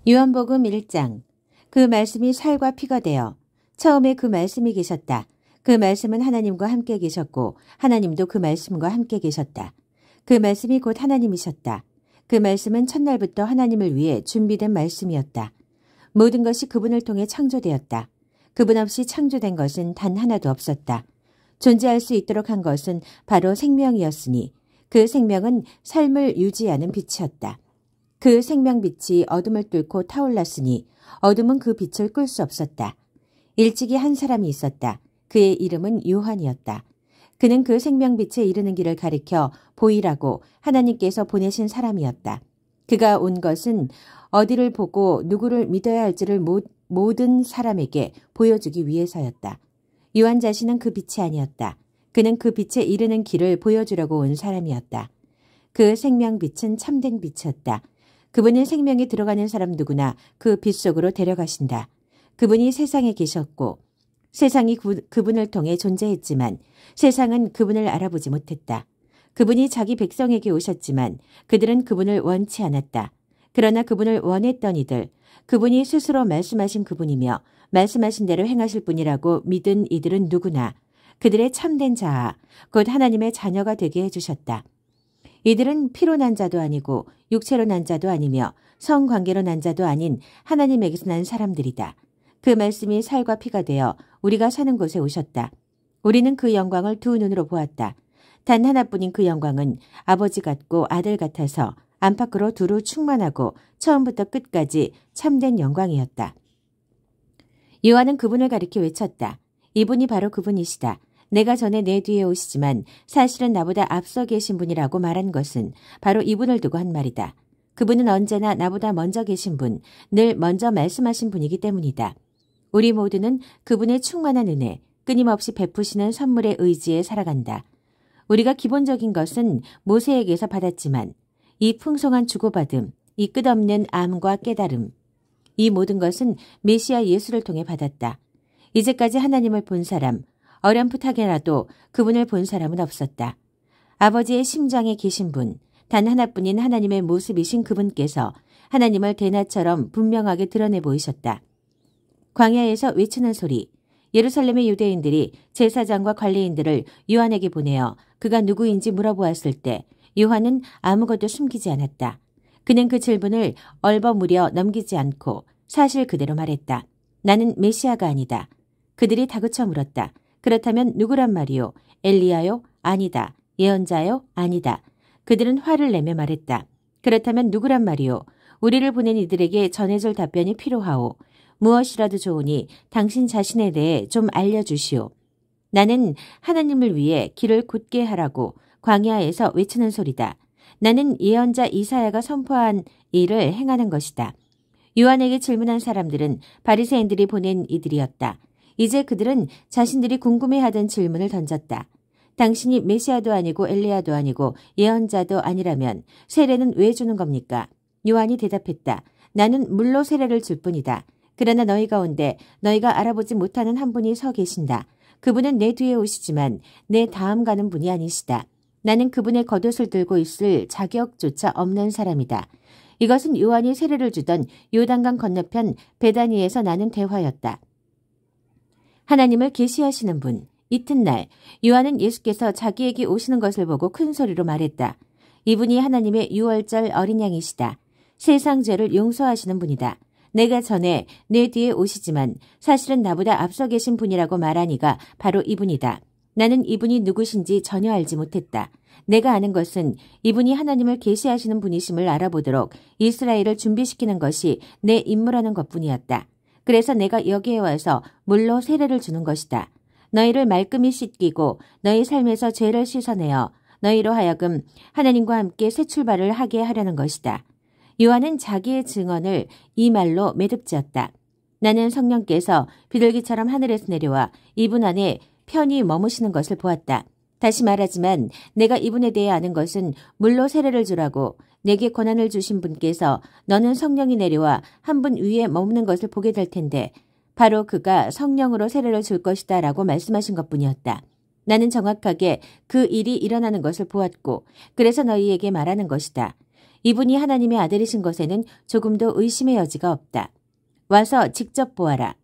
요한복음 1장. 그 말씀이 살과 피가 되어 처음에 그 말씀이 계셨다. 그 말씀은 하나님과 함께 계셨고 하나님도 그 말씀과 함께 계셨다. 그 말씀이 곧 하나님이셨다. 그 말씀은 첫날부터 하나님을 위해 준비된 말씀이었다. 모든 것이 그분을 통해 창조되었다. 그분 없이 창조된 것은 단 하나도 없었다. 존재할 수 있도록 한 것은 바로 생명이었으니 그 생명은 삶을 유지하는 빛이었다. 그 생명빛이 어둠을 뚫고 타올랐으니 어둠은 그 빛을 끌 수 없었다. 일찍이 한 사람이 있었다. 그의 이름은 요한이었다. 그는 그 생명빛에 이르는 길을 가리켜 보이라고 하나님께서 보내신 사람이었다. 그가 온 것은 어디를 보고 누구를 믿어야 할지를 모든 사람에게 보여주기 위해서였다. 요한 자신은 그 빛이 아니었다. 그는 그 빛에 이르는 길을 보여주려고 온 사람이었다. 그 생명빛은 참된 빛이었다. 그분은 생명이 들어가는 사람 누구나 그 빛 속으로 데려가신다. 그분이 세상에 계셨고 세상이 그분을 통해 존재했지만 세상은 그분을 알아보지 못했다. 그분이 자기 백성에게 오셨지만 그들은 그분을 원치 않았다. 그러나 그분을 원했던 이들, 그분이 스스로 말씀하신 그분이며 말씀하신 대로 행하실 분이라고 믿은 이들은 누구나 그들의 참된 자아, 곧 하나님의 자녀가 되게 해주셨다. 이들은 피로 난 자도 아니고 육체로 난 자도 아니며 성관계로 난 자도 아닌 하나님에게서 난 사람들이다. 그 말씀이 살과 피가 되어 우리가 사는 곳에 오셨다. 우리는 그 영광을 두 눈으로 보았다. 단 하나뿐인 그 영광은 아버지 같고 아들 같아서 안팎으로 두루 충만하고 처음부터 끝까지 참된 영광이었다. 요한은 그분을 가리켜 외쳤다. 이분이 바로 그분이시다. 내가 전에 내 뒤에 오시지만 사실은 나보다 앞서 계신 분이라고 말한 것은 바로 이분을 두고 한 말이다. 그분은 언제나 나보다 먼저 계신 분, 늘 먼저 말씀하신 분이기 때문이다. 우리 모두는 그분의 충만한 은혜, 끊임없이 베푸시는 선물의 의지에 살아간다. 우리가 기본적인 것은 모세에게서 받았지만 이 풍성한 주고받음, 이 끝없는 암과 깨달음, 이 모든 것은 메시아 예수를 통해 받았다. 이제까지 하나님을 본 사람, 어렴풋하게라도 그분을 본 사람은 없었다. 아버지의 심장에 계신 분, 단 하나뿐인 하나님의 모습이신 그분께서 하나님을 대낮처럼 분명하게 드러내 보이셨다. 광야에서 외치는 소리, 예루살렘의 유대인들이 제사장과 관리인들을 요한에게 보내어 그가 누구인지 물어보았을 때 요한은 아무것도 숨기지 않았다. 그는 그 질문을 얼버무려 넘기지 않고 사실 그대로 말했다. 나는 메시아가 아니다. 그들이 다그쳐 물었다. 그렇다면 누구란 말이요? 엘리야요? 아니다. 예언자요? 아니다. 그들은 화를 내며 말했다. 그렇다면 누구란 말이요? 우리를 보낸 이들에게 전해줄 답변이 필요하오. 무엇이라도 좋으니 당신 자신에 대해 좀 알려주시오. 나는 하나님을 위해 길을 곧게 하라고 광야에서 외치는 소리다. 나는 예언자 이사야가 선포한 일을 행하는 것이다. 요한에게 질문한 사람들은 바리새인들이 보낸 이들이었다. 이제 그들은 자신들이 궁금해하던 질문을 던졌다. 당신이 메시아도 아니고 엘리야도 아니고 예언자도 아니라면 세례는 왜 주는 겁니까? 요한이 대답했다. 나는 물로 세례를 줄 뿐이다. 그러나 너희 가운데 너희가 알아보지 못하는 한 분이 서 계신다. 그분은 내 뒤에 오시지만 내 다음 가는 분이 아니시다. 나는 그분의 겉옷을 들고 있을 자격조차 없는 사람이다. 이것은 요한이 세례를 주던 요단강 건너편 베다니에서 나는 대화였다. 하나님을 계시하시는 분. 이튿날 요한은 예수께서 자기에게 오시는 것을 보고 큰 소리로 말했다. 이분이 하나님의 유월절 어린 양이시다. 세상 죄를 용서하시는 분이다. 내가 전에 내 뒤에 오시지만 사실은 나보다 앞서 계신 분이라고 말하니가 바로 이분이다. 나는 이분이 누구신지 전혀 알지 못했다. 내가 아는 것은 이분이 하나님을 계시하시는 분이심을 알아보도록 이스라엘을 준비시키는 것이 내 임무라는 것뿐이었다. 그래서 내가 여기에 와서 물로 세례를 주는 것이다. 너희를 말끔히 씻기고 너희 삶에서 죄를 씻어내어 너희로 하여금 하나님과 함께 새 출발을 하게 하려는 것이다. 요한은 자기의 증언을 이 말로 매듭지었다. 나는 성령께서 비둘기처럼 하늘에서 내려와 이분 안에 편히 머무시는 것을 보았다. 다시 말하지만 내가 이분에 대해 아는 것은 물로 세례를 주라고 내게 권한을 주신 분께서 너는 성령이 내려와 한 분 위에 머무는 것을 보게 될 텐데 바로 그가 성령으로 세례를 줄 것이다 라고 말씀하신 것뿐이었다. 나는 정확하게 그 일이 일어나는 것을 보았고 그래서 너희에게 말하는 것이다. 이분이 하나님의 아들이신 것에는 조금도 의심의 여지가 없다. 와서 직접 보아라.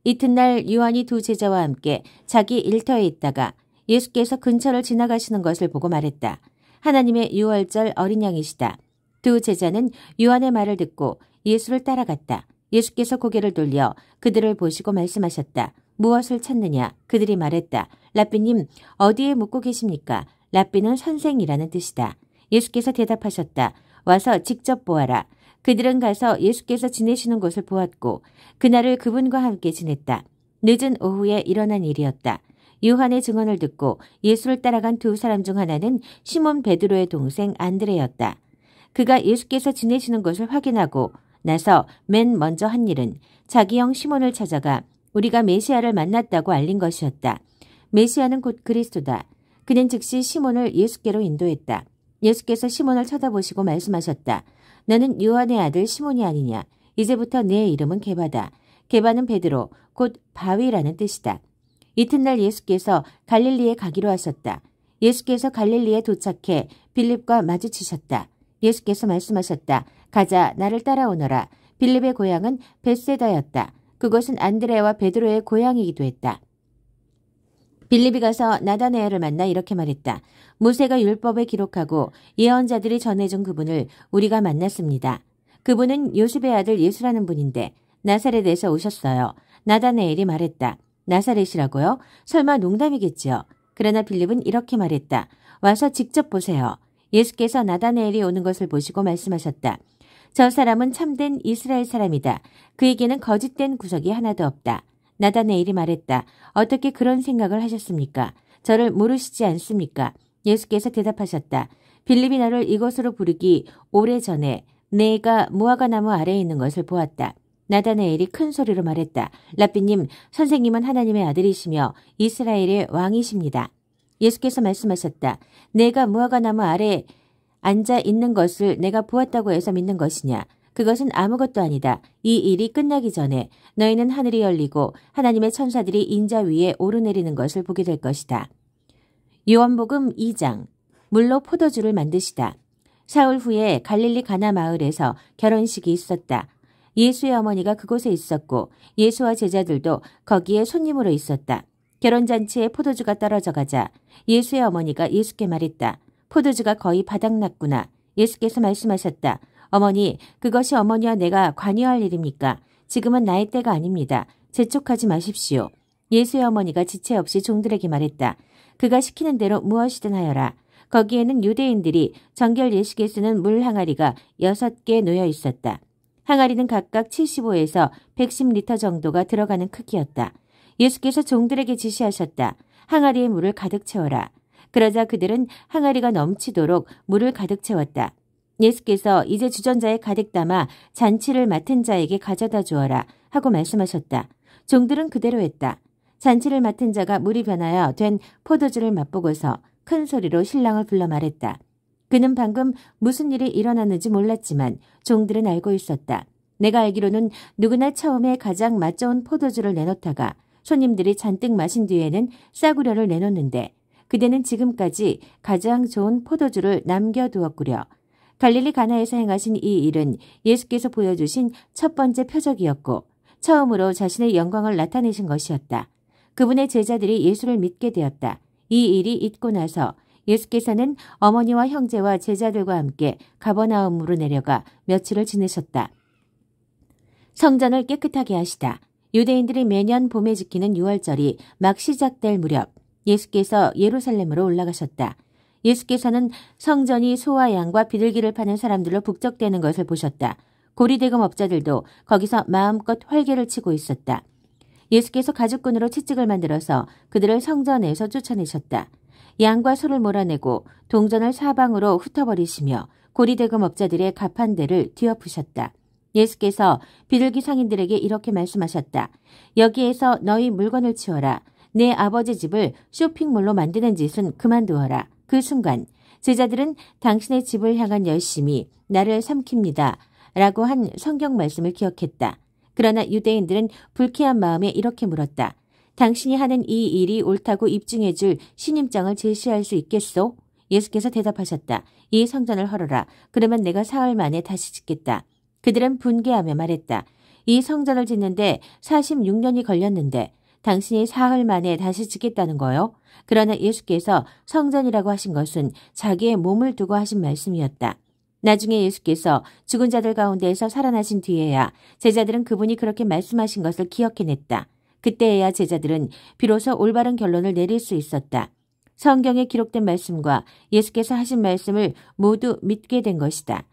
이튿날 요한이 두 제자와 함께 자기 일터에 있다가 예수께서 근처를 지나가시는 것을 보고 말했다. 하나님의 유월절 어린 양이시다. 두 제자는 요한의 말을 듣고 예수를 따라갔다. 예수께서 고개를 돌려 그들을 보시고 말씀하셨다. 무엇을 찾느냐? 그들이 말했다. 랍비님, 어디에 묵고 계십니까? 랍비는 선생이라는 뜻이다. 예수께서 대답하셨다. 와서 직접 보아라. 그들은 가서 예수께서 지내시는 곳을 보았고 그날을 그분과 함께 지냈다. 늦은 오후에 일어난 일이었다. 요한의 증언을 듣고 예수를 따라간 두 사람 중 하나는 시몬 베드로의 동생 안드레였다. 그가 예수께서 지내시는 곳을 확인하고 나서 맨 먼저 한 일은 자기 형 시몬을 찾아가 우리가 메시아를 만났다고 알린 것이었다. 메시아는 곧 그리스도다. 그는 즉시 시몬을 예수께로 인도했다. 예수께서 시몬을 쳐다보시고 말씀하셨다. 너는 요한의 아들 시몬이 아니냐. 이제부터 내 이름은 게바다. 게바는 베드로, 곧 바위라는 뜻이다. 이튿날 예수께서 갈릴리에 가기로 하셨다. 예수께서 갈릴리에 도착해 빌립과 마주치셨다. 예수께서 말씀하셨다. 가자, 나를 따라오너라. 빌립의 고향은 벳세다였다. 그곳은 안드레와 베드로의 고향이기도 했다. 빌립이 가서 나다나엘을 만나 이렇게 말했다. 모세가 율법에 기록하고 예언자들이 전해준 그분을 우리가 만났습니다. 그분은 요셉의 아들 예수라는 분인데 나사렛에서 오셨어요. 나다나엘이 말했다. 나사렛이라고요? 설마 농담이겠지요. 그러나 빌립은 이렇게 말했다. 와서 직접 보세요. 예수께서 나다나엘이 오는 것을 보시고 말씀하셨다. 저 사람은 참된 이스라엘 사람이다. 그에게는 거짓된 구석이 하나도 없다. 나다나엘이 말했다. 어떻게 그런 생각을 하셨습니까? 저를 모르시지 않습니까? 예수께서 대답하셨다. 빌립이 너를 이곳으로 부르기 오래전에 내가 무화과 나무 아래에 있는 것을 보았다. 나다나엘이 큰 소리로 말했다. 랍비님, 선생님은 하나님의 아들이시며 이스라엘의 왕이십니다. 예수께서 말씀하셨다. 내가 무화과 나무 아래에 앉아 있는 것을 내가 보았다고 해서 믿는 것이냐? 그것은 아무것도 아니다. 이 일이 끝나기 전에 너희는 하늘이 열리고 하나님의 천사들이 인자 위에 오르내리는 것을 보게 될 것이다. 요한복음 2장. 물로 포도주를 만드시다. 사흘 후에 갈릴리 가나 마을에서 결혼식이 있었다. 예수의 어머니가 그곳에 있었고 예수와 제자들도 거기에 손님으로 있었다. 결혼잔치에 포도주가 떨어져 가자 예수의 어머니가 예수께 말했다. 포도주가 거의 바닥났구나. 예수께서 말씀하셨다. 어머니, 그것이 어머니와 내가 관여할 일입니까? 지금은 나의 때가 아닙니다. 재촉하지 마십시오. 예수의 어머니가 지체 없이 종들에게 말했다. 그가 시키는 대로 무엇이든 하여라. 거기에는 유대인들이 정결 예식에 쓰는 물 항아리가 6개 놓여 있었다. 항아리는 각각 75에서 110리터 정도가 들어가는 크기였다. 예수께서 종들에게 지시하셨다. 항아리에 물을 가득 채워라. 그러자 그들은 항아리가 넘치도록 물을 가득 채웠다. 예수께서 이제 주전자에 가득 담아 잔치를 맡은 자에게 가져다 주어라 하고 말씀하셨다. 종들은 그대로 했다. 잔치를 맡은 자가 물이 변하여 된 포도주를 맛보고서 큰 소리로 신랑을 불러 말했다. 그는 방금 무슨 일이 일어났는지 몰랐지만 종들은 알고 있었다. 내가 알기로는 누구나 처음에 가장 맛 좋은 포도주를 내놓다가 손님들이 잔뜩 마신 뒤에는 싸구려를 내놓는데 그대는 지금까지 가장 좋은 포도주를 남겨두었구려. 갈릴리 가나에서 행하신 이 일은 예수께서 보여주신 첫 번째 표적이었고 처음으로 자신의 영광을 나타내신 것이었다. 그분의 제자들이 예수를 믿게 되었다. 이 일이 있고 나서 예수께서는 어머니와 형제와 제자들과 함께 가버나움으로 내려가 며칠을 지내셨다. 성전을 깨끗하게 하시다. 유대인들이 매년 봄에 지키는 유월절이 막 시작될 무렵 예수께서 예루살렘으로 올라가셨다. 예수께서는 성전이 소와 양과 비둘기를 파는 사람들로 북적대는 것을 보셨다. 고리대금업자들도 거기서 마음껏 활개를 치고 있었다. 예수께서 가죽끈으로 채찍을 만들어서 그들을 성전에서 쫓아내셨다. 양과 소를 몰아내고 동전을 사방으로 흩어버리시며 고리대금업자들의 가판대를 뒤엎으셨다. 예수께서 비둘기 상인들에게 이렇게 말씀하셨다. 여기에서 너희 물건을 치워라. 내 아버지 집을 쇼핑몰로 만드는 짓은 그만두어라. 그 순간 제자들은 당신의 집을 향한 열심이 나를 삼킵니다. 라고 한 성경 말씀을 기억했다. 그러나 유대인들은 불쾌한 마음에 이렇게 물었다. 당신이 하는 이 일이 옳다고 입증해 줄 신임장을 제시할 수 있겠소? 예수께서 대답하셨다. 이 성전을 헐어라. 그러면 내가 사흘 만에 다시 짓겠다. 그들은 분개하며 말했다. 이 성전을 짓는데 46년이 걸렸는데 당신이 사흘 만에 다시 짓겠다는 거요? 그러나 예수께서 성전이라고 하신 것은 자기의 몸을 두고 하신 말씀이었다. 나중에 예수께서 죽은 자들 가운데에서 살아나신 뒤에야 제자들은 그분이 그렇게 말씀하신 것을 기억해냈다. 그때에야 제자들은 비로소 올바른 결론을 내릴 수 있었다. 성경에 기록된 말씀과 예수께서 하신 말씀을 모두 믿게 된 것이다.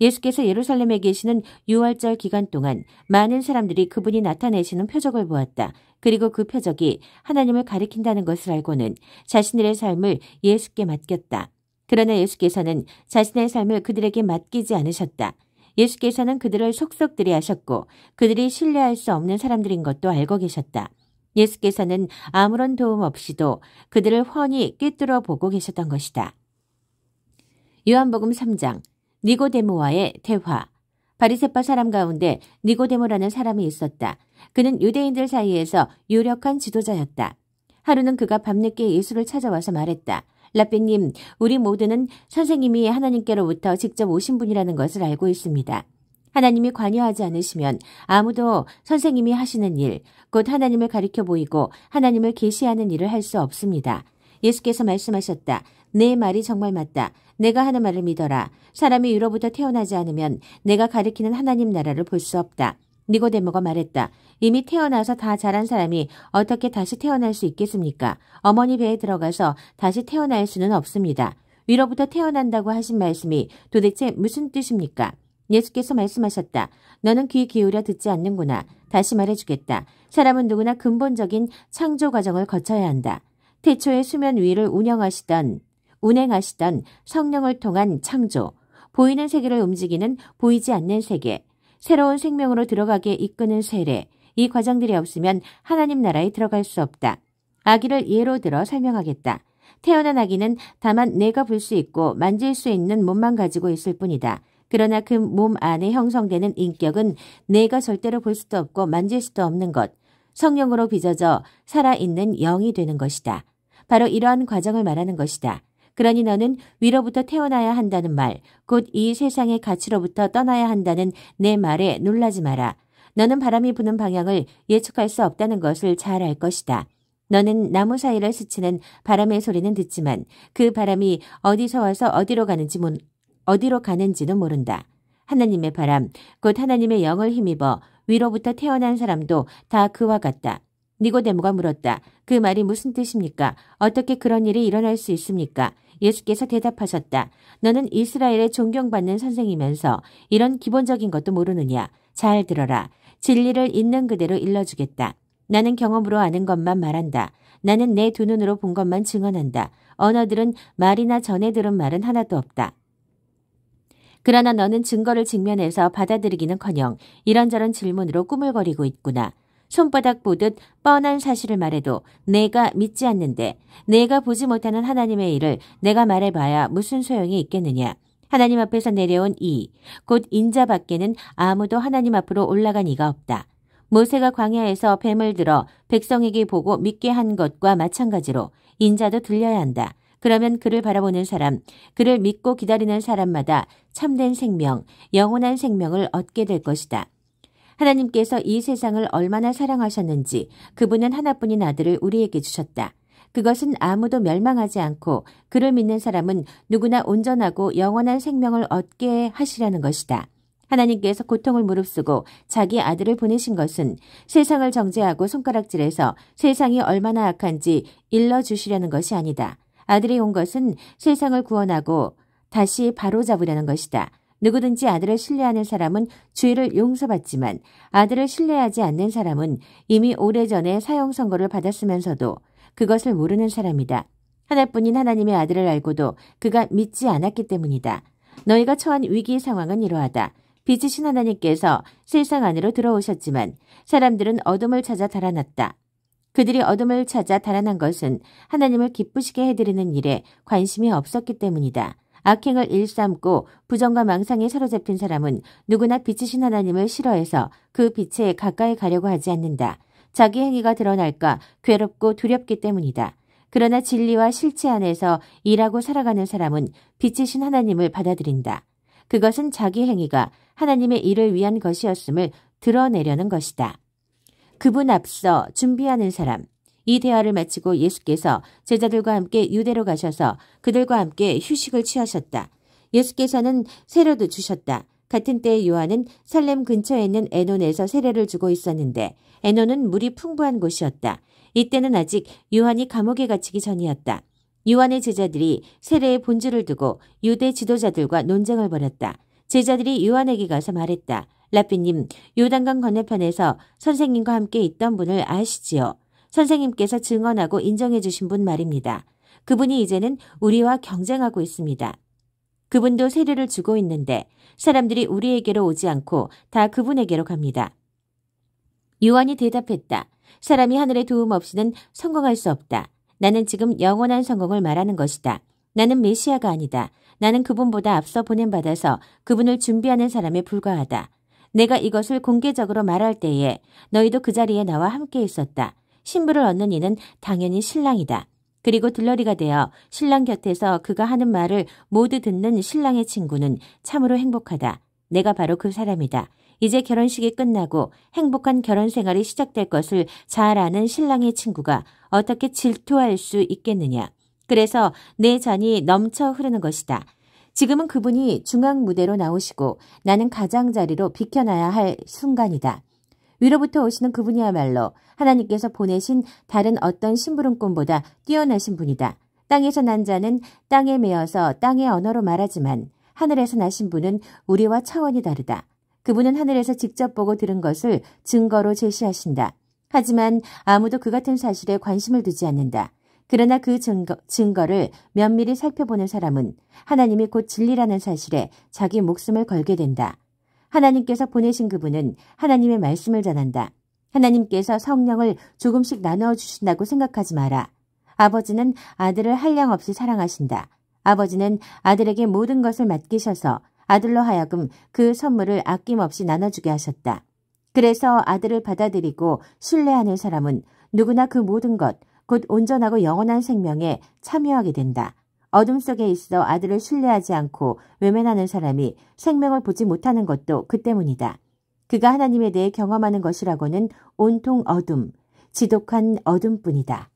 예수께서 예루살렘에 계시는 6월절 기간 동안 많은 사람들이 그분이 나타내시는 표적을 보았다. 그리고 그 표적이 하나님을 가리킨다는 것을 알고는 자신들의 삶을 예수께 맡겼다. 그러나 예수께서는 자신의 삶을 그들에게 맡기지 않으셨다. 예수께서는 그들을 속속들이 하셨고 그들이 신뢰할 수 없는 사람들인 것도 알고 계셨다. 예수께서는 아무런 도움 없이도 그들을 훤히 꿰뚫어 보고 계셨던 것이다. 요한복음 3장 니고데모와의 대화. 바리새파 사람 가운데 니고데모라는 사람이 있었다. 그는 유대인들 사이에서 유력한 지도자였다. 하루는 그가 밤늦게 예수를 찾아와서 말했다. 라삐님, 우리 모두는 선생님이 하나님께로부터 직접 오신 분이라는 것을 알고 있습니다. 하나님이 관여하지 않으시면 아무도 선생님이 하시는 일, 곧 하나님을 가리켜 보이고 하나님을 계시하는 일을 할 수 없습니다. 예수께서 말씀하셨다. 내 말이 정말 맞다. 내가 하는 말을 믿어라. 사람이 위로부터 태어나지 않으면 내가 가리키는 하나님 나라를 볼 수 없다. 니고데모가 말했다. 이미 태어나서 다 자란 사람이 어떻게 다시 태어날 수 있겠습니까? 어머니 배에 들어가서 다시 태어날 수는 없습니다. 위로부터 태어난다고 하신 말씀이 도대체 무슨 뜻입니까? 예수께서 말씀하셨다. 너는 귀 기울여 듣지 않는구나. 다시 말해주겠다. 사람은 누구나 근본적인 창조 과정을 거쳐야 한다. 태초에 수면 위를 운행하시던 성령을 통한 창조, 보이는 세계를 움직이는 보이지 않는 세계, 새로운 생명으로 들어가게 이끄는 세례, 이 과정들이 없으면 하나님 나라에 들어갈 수 없다. 아기를 예로 들어 설명하겠다. 태어난 아기는 다만 내가 볼 수 있고 만질 수 있는 몸만 가지고 있을 뿐이다. 그러나 그 몸 안에 형성되는 인격은 내가 절대로 볼 수도 없고 만질 수도 없는 것, 성령으로 빚어져 살아있는 영이 되는 것이다. 바로 이러한 과정을 말하는 것이다. 그러니 너는 위로부터 태어나야 한다는 말, 곧 이 세상의 가치로부터 떠나야 한다는 내 말에 놀라지 마라. 너는 바람이 부는 방향을 예측할 수 없다는 것을 잘 알 것이다. 너는 나무 사이를 스치는 바람의 소리는 듣지만 그 바람이 어디서 와서 어디로 가는지는 모른다. 하나님의 바람, 곧 하나님의 영을 힘입어 위로부터 태어난 사람도 다 그와 같다. 니고데모가 물었다. 그 말이 무슨 뜻입니까? 어떻게 그런 일이 일어날 수 있습니까? 예수께서 대답하셨다. 너는 이스라엘의 존경받는 선생이면서 이런 기본적인 것도 모르느냐? 잘 들어라. 진리를 있는 그대로 일러주겠다. 나는 경험으로 아는 것만 말한다. 나는 내 두 눈으로 본 것만 증언한다. 언어들은 말이나 전에 들은 말은 하나도 없다. 그러나 너는 증거를 직면해서 받아들이기는커녕 이런저런 질문으로 꾸물거리고 있구나. 손바닥 보듯 뻔한 사실을 말해도 내가 믿지 않는데 내가 보지 못하는 하나님의 일을 내가 말해봐야 무슨 소용이 있겠느냐. 하나님 앞에서 내려온 곧 인자 밖에는 아무도 하나님 앞으로 올라간 이가 없다. 모세가 광야에서 뱀을 들어 백성에게 보고 믿게 한 것과 마찬가지로 인자도 들려야 한다. 그러면 그를 바라보는 사람, 그를 믿고 기다리는 사람마다 참된 생명, 영원한 생명을 얻게 될 것이다. 하나님께서 이 세상을 얼마나 사랑하셨는지 그분은 하나뿐인 아들을 우리에게 주셨다. 그것은 아무도 멸망하지 않고 그를 믿는 사람은 누구나 온전하고 영원한 생명을 얻게 하시려는 것이다. 하나님께서 고통을 무릅쓰고 자기 아들을 보내신 것은 세상을 정죄하고 손가락질해서 세상이 얼마나 악한지 일러주시려는 것이 아니다. 아들이 온 것은 세상을 구원하고 다시 바로잡으려는 것이다. 누구든지 아들을 신뢰하는 사람은 죄를 용서받지만 아들을 신뢰하지 않는 사람은 이미 오래전에 사형 선고를 받았으면서도 그것을 모르는 사람이다. 하나뿐인 하나님의 아들을 알고도 그가 믿지 않았기 때문이다. 너희가 처한 위기 상황은 이러하다. 빛이신 하나님께서 세상 안으로 들어오셨지만 사람들은 어둠을 찾아 달아났다. 그들이 어둠을 찾아 달아난 것은 하나님을 기쁘시게 해드리는 일에 관심이 없었기 때문이다. 악행을 일삼고 부정과 망상에 사로잡힌 사람은 누구나 빛이신 하나님을 싫어해서 그 빛에 가까이 가려고 하지 않는다. 자기 행위가 드러날까 괴롭고 두렵기 때문이다. 그러나 진리와 실체 안에서 일하고 살아가는 사람은 빛이신 하나님을 받아들인다. 그것은 자기 행위가 하나님의 일을 위한 것이었음을 드러내려는 것이다. 그분 앞서 준비하는 사람. 이 대화를 마치고 예수께서 제자들과 함께 유대로 가셔서 그들과 함께 휴식을 취하셨다. 예수께서는 세례도 주셨다. 같은 때에 요한은 살렘 근처에 있는 에논에서 세례를 주고 있었는데 에논은 물이 풍부한 곳이었다. 이때는 아직 요한이 감옥에 갇히기 전이었다. 요한의 제자들이 세례의 본질을 두고 유대 지도자들과 논쟁을 벌였다. 제자들이 요한에게 가서 말했다. 라삐님, 요단강 건너편에서 선생님과 함께 있던 분을 아시지요? 선생님께서 증언하고 인정해 주신 분 말입니다. 그분이 이제는 우리와 경쟁하고 있습니다. 그분도 세례를 주고 있는데 사람들이 우리에게로 오지 않고 다 그분에게로 갑니다. 요한이 대답했다. 사람이 하늘의 도움 없이는 성공할 수 없다. 나는 지금 영원한 성공을 말하는 것이다. 나는 메시아가 아니다. 나는 그분보다 앞서 보냄받아서 그분을 준비하는 사람에 불과하다. 내가 이것을 공개적으로 말할 때에 너희도 그 자리에 나와 함께 있었다. 신부를 얻는 이는 당연히 신랑이다. 그리고 들러리가 되어 신랑 곁에서 그가 하는 말을 모두 듣는 신랑의 친구는 참으로 행복하다. 내가 바로 그 사람이다. 이제 결혼식이 끝나고 행복한 결혼 생활이 시작될 것을 잘 아는 신랑의 친구가 어떻게 질투할 수 있겠느냐. 그래서 내 잔이 넘쳐 흐르는 것이다. 지금은 그분이 중앙 무대로 나오시고 나는 가장자리로 비켜나야 할 순간이다. 위로부터 오시는 그분이야말로 하나님께서 보내신 다른 어떤 심부름꾼보다 뛰어나신 분이다. 땅에서 난 자는 땅에 매어서 땅의 언어로 말하지만 하늘에서 나신 분은 우리와 차원이 다르다. 그분은 하늘에서 직접 보고 들은 것을 증거로 제시하신다. 하지만 아무도 그 같은 사실에 관심을 두지 않는다. 그러나 그 증거를 면밀히 살펴보는 사람은 하나님이 곧 진리라는 사실에 자기 목숨을 걸게 된다. 하나님께서 보내신 그분은 하나님의 말씀을 전한다. 하나님께서 성령을 조금씩 나누어 주신다고 생각하지 마라. 아버지는 아들을 한량없이 사랑하신다. 아버지는 아들에게 모든 것을 맡기셔서 아들로 하여금 그 선물을 아낌없이 나눠주게 하셨다. 그래서 아들을 받아들이고 신뢰하는 사람은 누구나 그 모든 것, 곧 온전하고 영원한 생명에 참여하게 된다. 어둠 속에 있어 아들을 신뢰하지 않고 외면하는 사람이 생명을 보지 못하는 것도 그 때문이다. 그가 하나님에 대해 경험하는 것이라고는 온통 어둠, 지독한 어둠뿐이다.